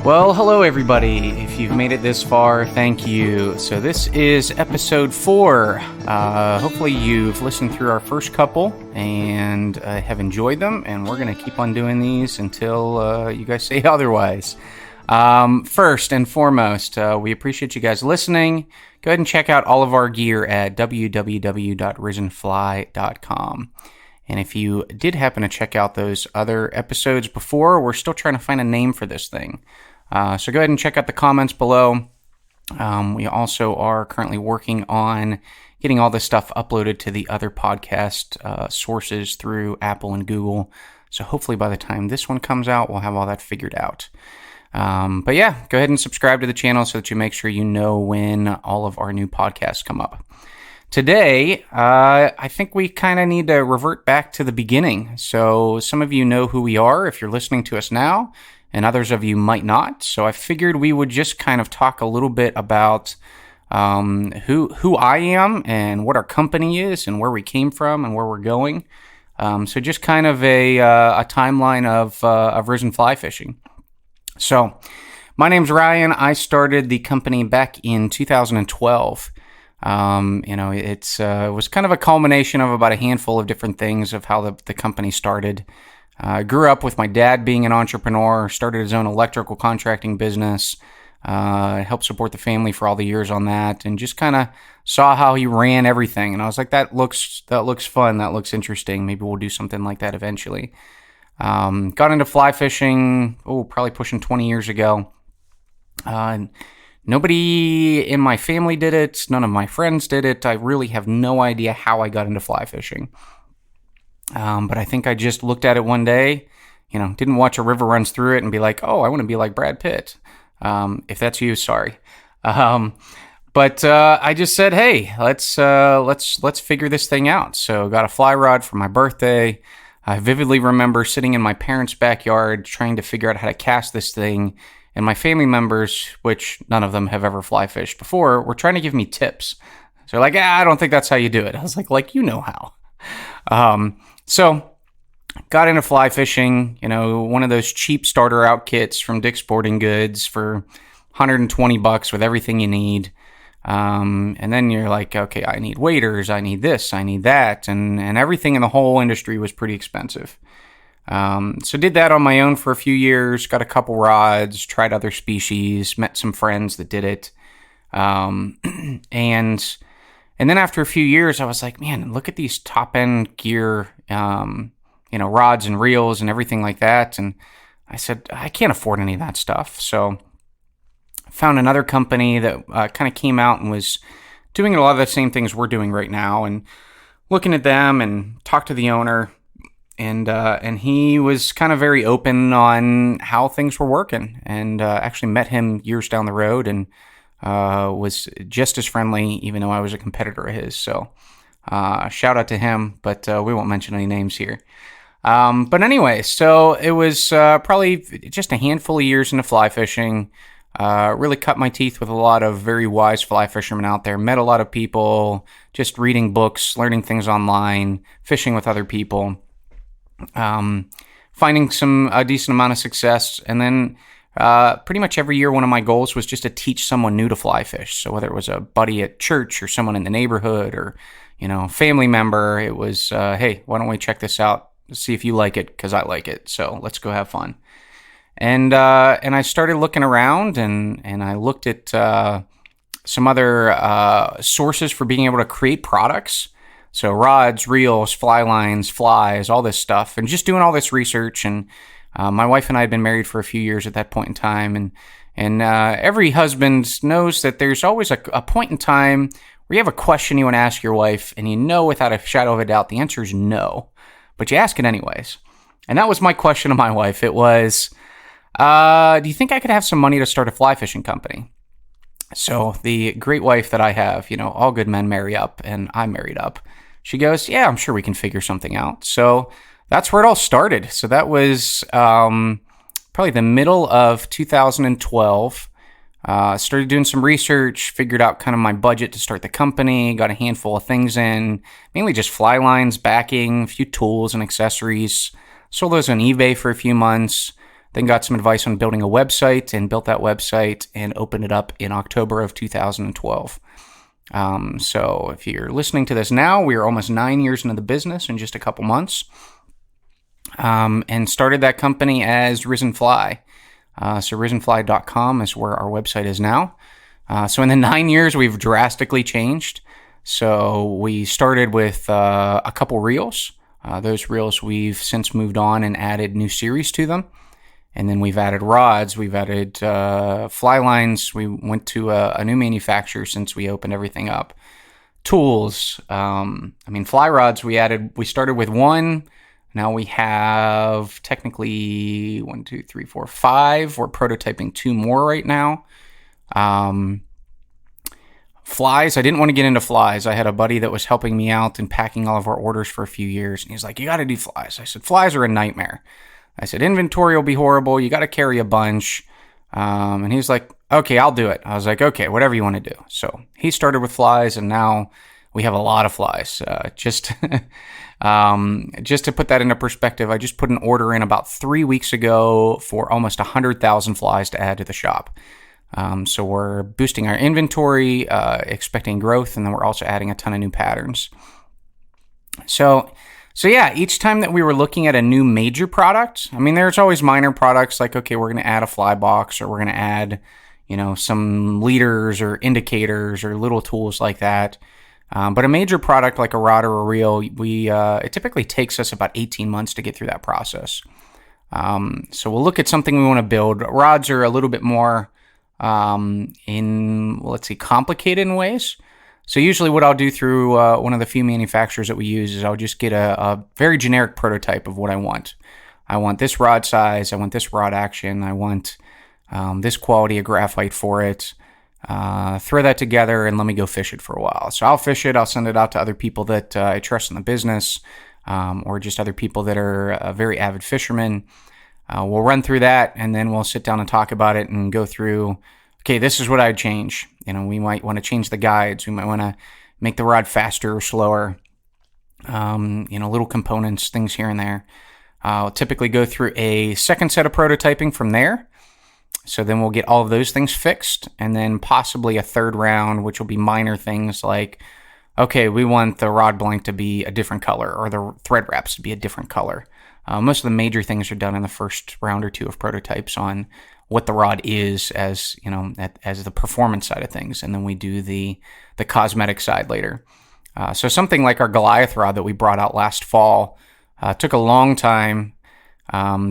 Well, hello everybody. If you've made it this far, thank you. So this is episode 4. Hopefully you've listened through our first couple and have enjoyed them, and we're going to keep on doing these until you guys say otherwise. First and foremost, we appreciate you guys listening. Go ahead and check out all of our gear at www.risenfly.com. And if you did happen to check out those other episodes before, we're still trying to find a name for this thing. So go ahead and check out the comments below. We also are currently working on getting all this stuff uploaded to the other podcast sources through Apple and Google. So hopefully by the time this one comes out, we'll have all that figured out. But yeah, go ahead and subscribe to the channel so that you make sure you know when all of our new podcasts come up. Today, I think we kind of need to revert back to the beginning. So some of you know who we are if you're listening to us now, and others of you might not. So I figured we would just kind of talk a little bit about who I am and what our company is and where we came from and where we're going. So just kind of a timeline of Risen Fly Fishing. So my name's Ryan. I started the company back in 2012. It was kind of a culmination of about a handful of different things of how the company started. I grew up with my dad being an entrepreneur, started his own electrical contracting business, helped support the family for all the years on that, and just kind of saw how he ran everything. And I was like, that looks fun, that looks interesting. Maybe we'll do something like that eventually. Got into fly fishing, probably pushing 20 years ago. Nobody in my family did it. None of my friends did it. I really have no idea how I got into fly fishing. But I think I just looked at it one day, didn't watch A River Runs Through It and be like, oh, I want to be like Brad Pitt. If that's you, sorry. But I just said, hey, let's figure this thing out. So got a fly rod for my birthday. I vividly remember sitting in my parents' backyard trying to figure out how to cast this thing. And my family members, which none of them have ever fly fished before, were trying to give me tips. So they're like, I don't think that's how you do it. I was like, you know how. So got into fly fishing, one of those cheap starter out kits from Dick's Sporting Goods for $120 with everything you need. And then you're like, okay, I need waders, I need this, I need that. And everything in the whole industry was pretty expensive. So did that on my own for a few years, got a couple rods, tried other species, met some friends that did it. And then after a few years, I was like, man, look at these top end gear, rods and reels and everything like that. And I said, I can't afford any of that stuff. So I found another company that kind of came out and was doing a lot of the same things we're doing right now, and looking at them and talked to the owner. And he was kind of very open on how things were working, and actually met him years down the road and was just as friendly, even though I was a competitor of his. So shout out to him, but we won't mention any names here. But anyway, so it was probably just a handful of years into fly fishing. Really cut my teeth with a lot of very wise fly fishermen out there. Met a lot of people, just reading books, learning things online, fishing with other people. Finding a decent amount of success, and then pretty much every year one of my goals was just to teach someone new to fly fish. So whether it was a buddy at church or someone in the neighborhood or family member, it was hey, why don't we check this out, see if you like it, because I like it, so let's go have fun. And I started looking around, and I looked at some other sources for being able to create products. So rods, reels, fly lines, flies, all this stuff, and just doing all this research. And my wife and I had been married for a few years at that point in time, and every husband knows that there's always a point in time where you have a question you want to ask your wife, and without a shadow of a doubt the answer is no, but you ask it anyways. And that was my question to my wife. It was, do you think I could have some money to start a fly fishing company? So the great wife that I have, all good men marry up, and I married up. She goes, yeah, I'm sure we can figure something out. So that's where it all started. So that was probably the middle of 2012. Started doing some research, figured out kind of my budget to start the company, got a handful of things in, mainly just fly lines, backing, a few tools and accessories. Sold those on eBay for a few months. then got some advice on building a website and built that website and opened it up in October of 2012. So if you're listening to this now, we are almost 9 years into the business in just a couple months, and started that company as Risen Fly. So risenfly.com is where our website is now. So in the 9 years, we've drastically changed. So we started with a couple reels. Those reels we've since moved on and added new series to them. And then we've added rods, we've added fly lines. We went to a new manufacturer since we opened everything up. Tools, fly rods, we started with one. Now we have technically 1, 2, 3, 4, 5. We're prototyping 2 more right now. Flies, I didn't want to get into flies. I had a buddy that was helping me out and packing all of our orders for a few years. And he's like, you got to do flies. I said, flies are a nightmare. I said, inventory will be horrible. You got to carry a bunch. And he's like, okay, I'll do it. I was like, okay, whatever you want to do. So he started with flies, and now we have a lot of flies. Just to put that into perspective, I just put an order in about 3 weeks ago for almost 100,000 flies to add to the shop. So we're boosting our inventory, expecting growth, and then we're also adding a ton of new patterns. So yeah, each time that we were looking at a new major product, there's always minor products like, okay, we're going to add a fly box, or we're going to add, some leaders or indicators or little tools like that. But a major product like a rod or a reel, it typically takes us about 18 months to get through that process. So we'll look at something we want to build. Rods are a little bit more complicated in ways. So usually what I'll do through one of the few manufacturers that we use is I'll just get a very generic prototype of what I want. I want this rod size. I want this rod action. I want this quality of graphite for it. Throw that together and let me go fish it for a while. So I'll fish it. I'll send it out to other people that I trust in the business, or just other people that are very avid fishermen. We'll run through that, and then we'll sit down and talk about it and go through, okay, this is what I'd change. We might want to change the guides. We might want to make the rod faster or slower. Little components, things here and there. I'll typically go through a second set of prototyping from there. So then we'll get all of those things fixed, and then possibly a third round, which will be minor things like, okay, we want the rod blank to be a different color, or the thread wraps to be a different color. Most of the major things are done in the first round or two of prototypes on what the rod is as the performance side of things, and then we do the cosmetic side later. So something like our Goliath rod that we brought out last fall took a long time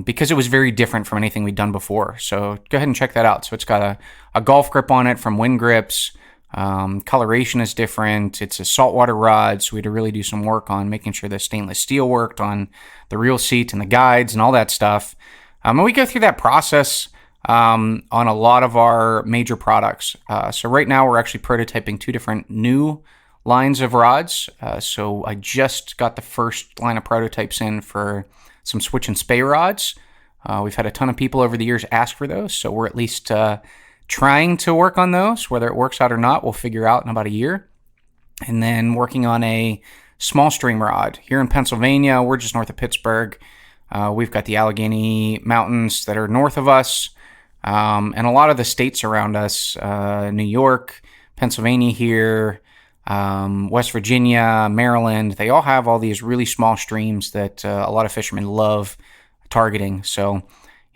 because it was very different from anything we'd done before. So go ahead and check that out. So it's got a golf grip on it from Wind Grips. Coloration is different. It's a saltwater rod, so we had to really do some work on making sure the stainless steel worked on the reel seat and the guides and all that stuff. And we go through that process on a lot of our major products. So right now we're actually prototyping 2 different new lines of rods. So I just got the first line of prototypes in for some switch and spay rods. We've had a ton of people over the years ask for those, so we're at least trying to work on those. Whether it works out or not, we'll figure out in about a year. And then working on a small stream rod. Here in Pennsylvania, we're just north of Pittsburgh. We've got the Allegheny Mountains that are north of us, and a lot of the states around us, New York, Pennsylvania here, West Virginia, Maryland, they all have all these really small streams that a lot of fishermen love targeting. So,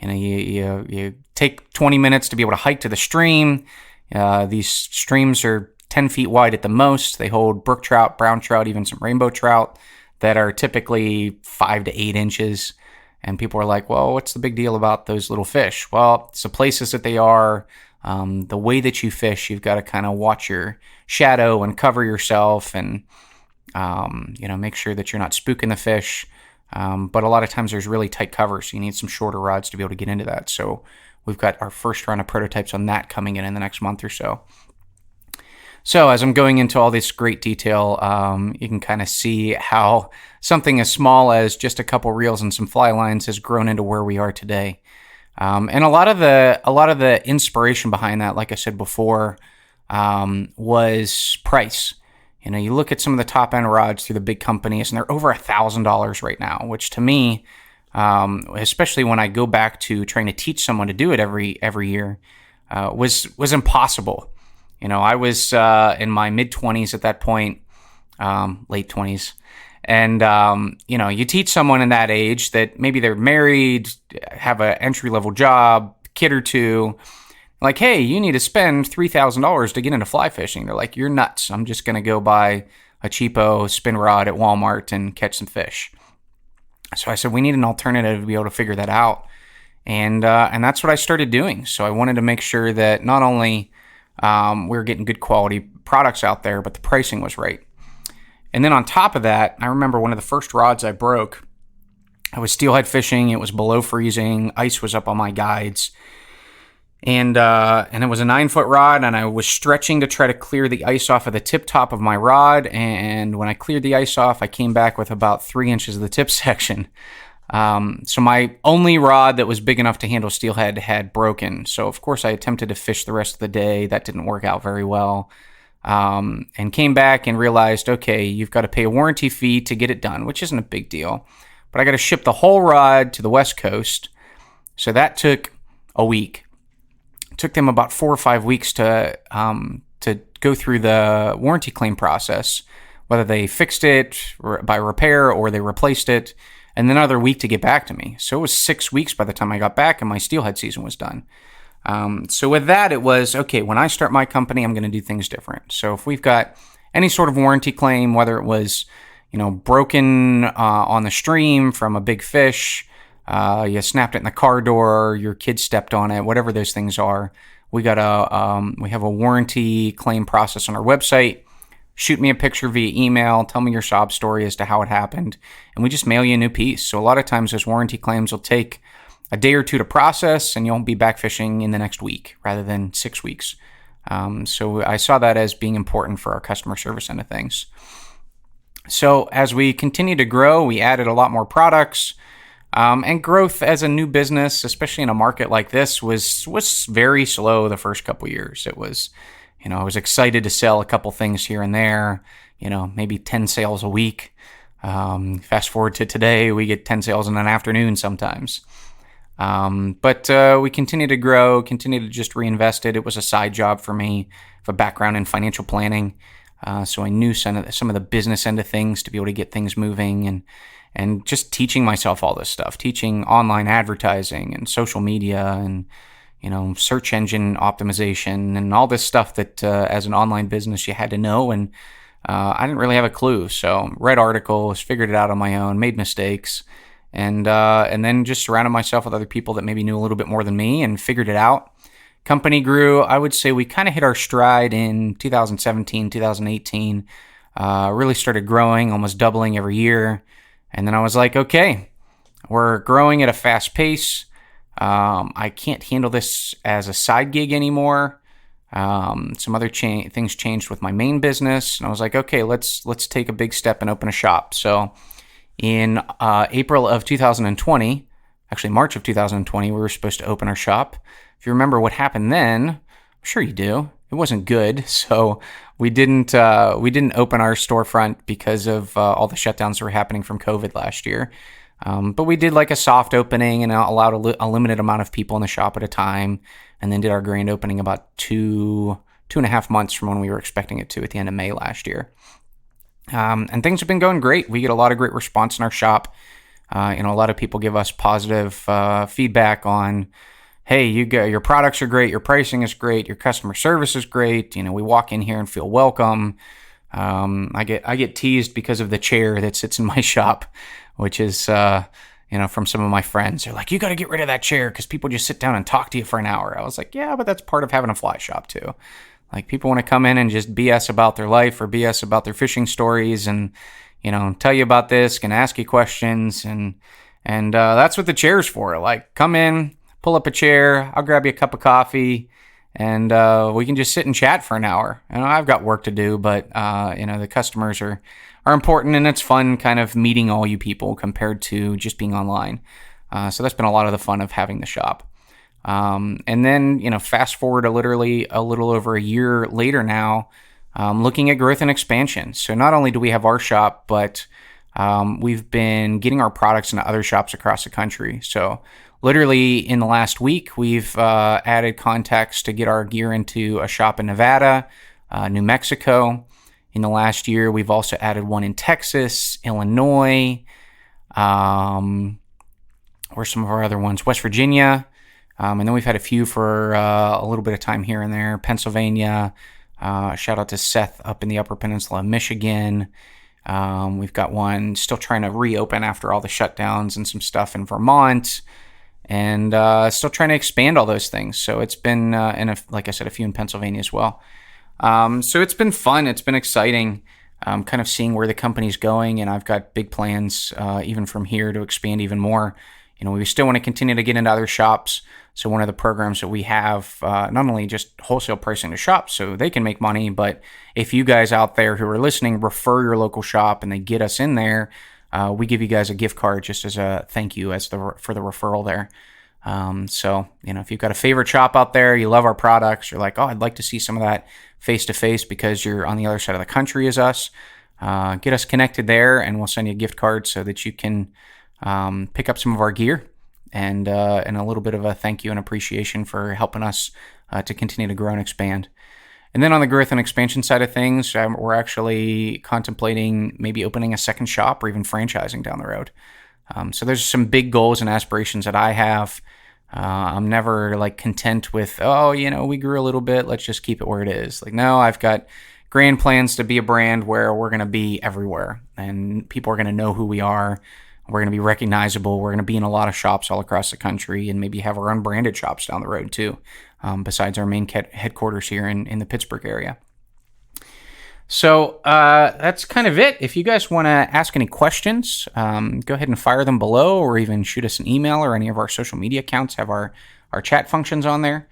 you take 20 minutes to be able to hike to the stream. These streams are 10 feet wide at the most. They hold brook trout, brown trout, even some rainbow trout that are typically 5 to 8 inches. And people are like, well, what's the big deal about those little fish? Well, it's the places that they are. The way that you fish, you've got to kind of watch your shadow and cover yourself and, make sure that you're not spooking the fish. But a lot of times there's really tight covers, so you need some shorter rods to be able to get into that. So we've got our first round of prototypes on that coming in the next month or so. So as I'm going into all this great detail, you can kind of see how something as small as just a couple reels and some fly lines has grown into where we are today. And a lot of the inspiration behind that, like I said before, was price. You look at some of the top end rods through the big companies, and they're over $1,000 right now, which to me, especially when I go back to trying to teach someone to do it every year, was impossible. I was in my mid-20s at that point, late 20s. And, you teach someone in that age that maybe they're married, have an entry-level job, kid or two, like, hey, you need to spend $3,000 to get into fly fishing. They're like, you're nuts. I'm just going to go buy a cheapo spin rod at Walmart and catch some fish. So I said, we need an alternative to be able to figure that out. And that's what I started doing. So I wanted to make sure that not only we were getting good quality products out there, but the pricing was right. And then on top of that, I remember one of the first rods I broke, I was steelhead fishing. It was below freezing. Ice was up on my guides. And it was a 9-foot rod, and I was stretching to try to clear the ice off of the tip top of my rod. And when I cleared the ice off, I came back with about 3 inches of the tip section. So my only rod that was big enough to handle steelhead had broken. So of course I attempted to fish the rest of the day. That didn't work out very well. And came back and realized, okay, you've got to pay a warranty fee to get it done, which isn't a big deal. But I got to ship the whole rod to the West Coast. So that took a week. It took them about 4 or 5 weeks to go through the warranty claim process, whether they fixed it by repair or they replaced it, and then another week to get back to me. So it was 6 weeks by the time I got back and my steelhead season was done. So with that, it was, okay, when I start my company, I'm going to do things different. So if we've got any sort of warranty claim, whether it was, broken on the stream from a big fish, you snapped it in the car door, your kid stepped on it, whatever those things are, we have a warranty claim process on our website. Shoot me a picture via email, tell me your sob story as to how it happened, and we just mail you a new piece. So a lot of times those warranty claims will take a day or two to process, and you'll be back fishing in the next week rather than 6 weeks. So I saw that as being important for our customer service end of things. So as we continue to grow, we added a lot more products, and growth as a new business, especially in a market like this, was very slow the first couple years. It was, I was excited to sell a couple things here and there, maybe 10 sales a week. Fast forward to today, we get 10 sales in an afternoon sometimes. But we continue to grow, continue to just reinvest it. It was a side job for me, a background in financial planning. So I knew some of the business end of things to be able to get things moving, and just teaching myself all this stuff, teaching online advertising and social media and, search engine optimization and all this stuff that as an online business you had to know. And I didn't really have a clue. So read articles, figured it out on my own, made mistakes. And then just surrounded myself with other people that maybe knew a little bit more than me and figured it out. Company grew. I would say we kind of hit our stride in 2017, 2018. Really started growing, almost doubling every year. And then I was like, okay, we're growing at a fast pace. I can't handle this as a side gig anymore. Some other things changed with my main business. And I was like, okay, let's take a big step and open a shop. So in April of 2020, actually March of 2020, we were supposed to open our shop. If you remember what happened then, I'm sure you do. It wasn't good, so we didn't open our storefront because of all the shutdowns that were happening from COVID last year. But we did like a soft opening and allowed a limited amount of people in the shop at a time, and then did our grand opening about 2.5 months from when we were expecting it to at the end of May last year. And things have been going great. We get a lot of great response in our shop. A lot of people give us positive feedback on, hey, your products are great, your pricing is great, your customer service is great. We walk in here and feel welcome. I get teased because of the chair that sits in my shop, which is from some of my friends. They're like, you got to get rid of that chair because people just sit down and talk to you for an hour. I was like, yeah, but that's part of having a fly shop too. Like, people want to come in and just BS about their life or BS about their fishing stories and, tell you about this, can ask you questions. And that's what the chair's for. Like, come in, pull up a chair, I'll grab you a cup of coffee, and we can just sit and chat for an hour. I've got work to do, but, the customers are important, and it's fun kind of meeting all you people compared to just being online. So that's been a lot of the fun of having the shop. And then, fast forward literally a little over a year later now, looking at growth and expansion. So not only do we have our shop, but we've been getting our products into other shops across the country. So literally in the last week, we've added contacts to get our gear into a shop in Nevada, New Mexico. In the last year, we've also added one in Texas, Illinois, where's some of our other ones? West Virginia. And then we've had a few for a little bit of time here and there. Pennsylvania. Shout out to Seth up in the Upper Peninsula of Michigan. We've got one still trying to reopen after all the shutdowns and some stuff in Vermont. And still trying to expand all those things. So it's been, like I said, a few in Pennsylvania as well. So it's been fun. It's been exciting. Kind of seeing where the company's going, and I've got big plans even from here to expand even more. We still want to continue to get into other shops. So one of the programs that we have, not only just wholesale pricing to shops so they can make money, but if you guys out there who are listening refer your local shop and they get us in there, we give you guys a gift card just as a thank you for the referral there. So if you've got a favorite shop out there, you love our products, you're like, oh, I'd like to see some of that face-to-face because you're on the other side of the country as us, get us connected there and we'll send you a gift card so that you can pick up some of our gear and a little bit of a thank you and appreciation for helping us to continue to grow and expand. And then on the growth and expansion side of things, we're actually contemplating maybe opening a second shop or even franchising down the road. So there's some big goals and aspirations that I have. I'm never content with, we grew a little bit, let's just keep it where it is. No, I've got grand plans to be a brand where we're going to be everywhere and people are going to know who we are. We're going to be recognizable. We're going to be in a lot of shops all across the country and maybe have our unbranded shops down the road too, besides our main headquarters here in the Pittsburgh area. So that's kind of it. If you guys want to ask any questions, go ahead and fire them below or even shoot us an email, or any of our social media accounts have our chat functions on there.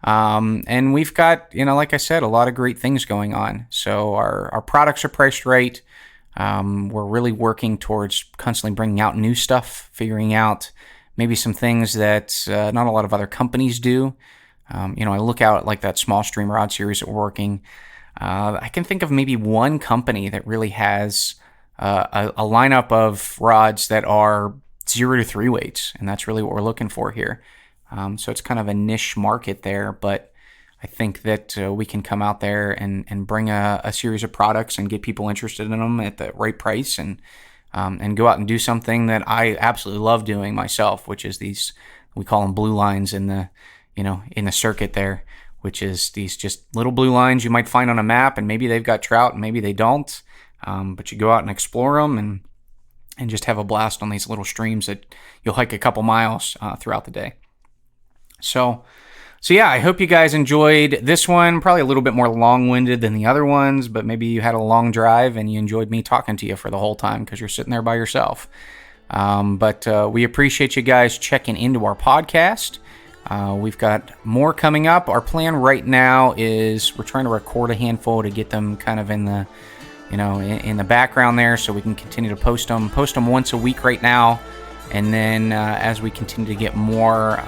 And we've got, like I said, a lot of great things going on. So our products are priced right. We're really working towards constantly bringing out new stuff, figuring out maybe some things that not a lot of other companies do. I look out at that small stream rod series that we're working. I can think of maybe one company that really has a lineup of rods that are 0 to 3 weights, and that's really what we're looking for here. So it's kind of a niche market there, but I think that we can come out there and bring a series of products and get people interested in them at the right price, and go out and do something that I absolutely love doing myself, which is these, we call them blue lines in the circuit there, which is these just little blue lines you might find on a map, and maybe they've got trout and maybe they don't, but you go out and explore them and just have a blast on these little streams that you'll hike a couple miles throughout the day. So yeah, I hope you guys enjoyed this one. Probably a little bit more long-winded than the other ones, but maybe you had a long drive and you enjoyed me talking to you for the whole time because you're sitting there by yourself. But we appreciate you guys checking into our podcast. We've got more coming up. Our plan right now is we're trying to record a handful to get them kind of in the, in the background there, so we can continue to post them once a week right now. And then as we continue to get more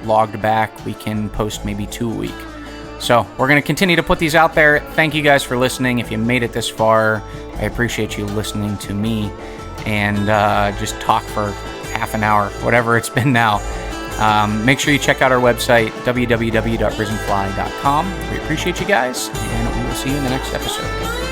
logged back, we can post maybe 2 a week. So we're going to continue to put these out there. Thank you guys for listening. If you made it this far, I appreciate you listening to me and just talk for half an hour, whatever it's been now. Make sure you check out our website, www.risenfly.com. We appreciate you guys, and we will see you in the next episode.